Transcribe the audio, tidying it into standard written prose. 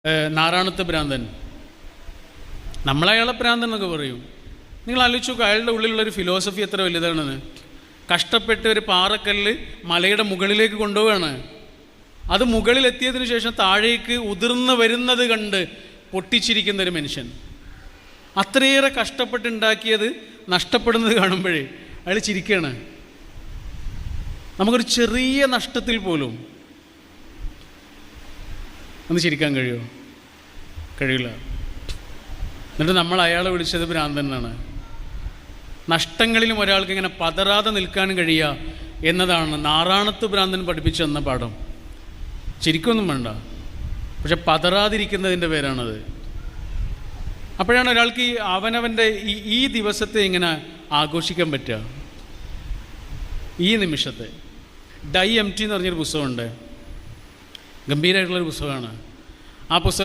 നാരായണത്ത് ഭ്രാന്തൻ, നമ്മളയാളെ ഭ്രാന്തൻ എന്നൊക്കെ പറയും. നിങ്ങൾ ആലോചിച്ച് നോക്കുക, അയാളുടെ ഉള്ളിലുള്ളൊരു ഫിലോസഫി എത്ര വലുതാണെന്ന്. കഷ്ടപ്പെട്ട് ഒരു പാറക്കല്ല് മലയുടെ മുകളിലേക്ക് കൊണ്ടുപോവുകയാണ്. അത് മുകളിലെത്തിയതിനു ശേഷം താഴേക്ക് ഉതിർന്ന് വരുന്നത് കണ്ട് പൊട്ടിച്ചിരിക്കുന്നൊരു മനുഷ്യൻ. അത്രയേറെ കഷ്ടപ്പെട്ടുണ്ടാക്കിയത് നഷ്ടപ്പെടുന്നത് കാണുമ്പോഴേ അയാൾ ചിരിക്കുകയാണ്. നമുക്കൊരു ചെറിയ നഷ്ടത്തിൽ പോലും ഒന്ന് ചിരിക്കാൻ കഴിയുമോ? കഴിയില്ല. എന്നിട്ട് നമ്മൾ അയാളെ വിളിച്ചത് ഭ്രാന്തൻ എന്നാണ്. നഷ്ടങ്ങളിലും ഒരാൾക്ക് ഇങ്ങനെ പതറാതെ നിൽക്കാനും കഴിയുക എന്നതാണ് നാരായണത്ത് ഭ്രാന്തൻ പഠിപ്പിച്ചു തന്ന പാഠം. ചിരിക്കൊന്നും വേണ്ട, പക്ഷെ പതറാതിരിക്കുന്നതിൻ്റെ പേരാണത്. അപ്പോഴാണ് ഒരാൾക്ക് അവനവൻ്റെ ഈ ദിവസത്തെ ഇങ്ങനെ ആഘോഷിക്കാൻ പറ്റുക. ഈ നിമിഷത്തെ ഡൈ എം ടി എന്ന് പറഞ്ഞൊരു പുസ്തകമുണ്ട്, ഗംഭീരമായിട്ടുള്ളൊരു പുസ്തകമാണ്. ആ പുസ്തകം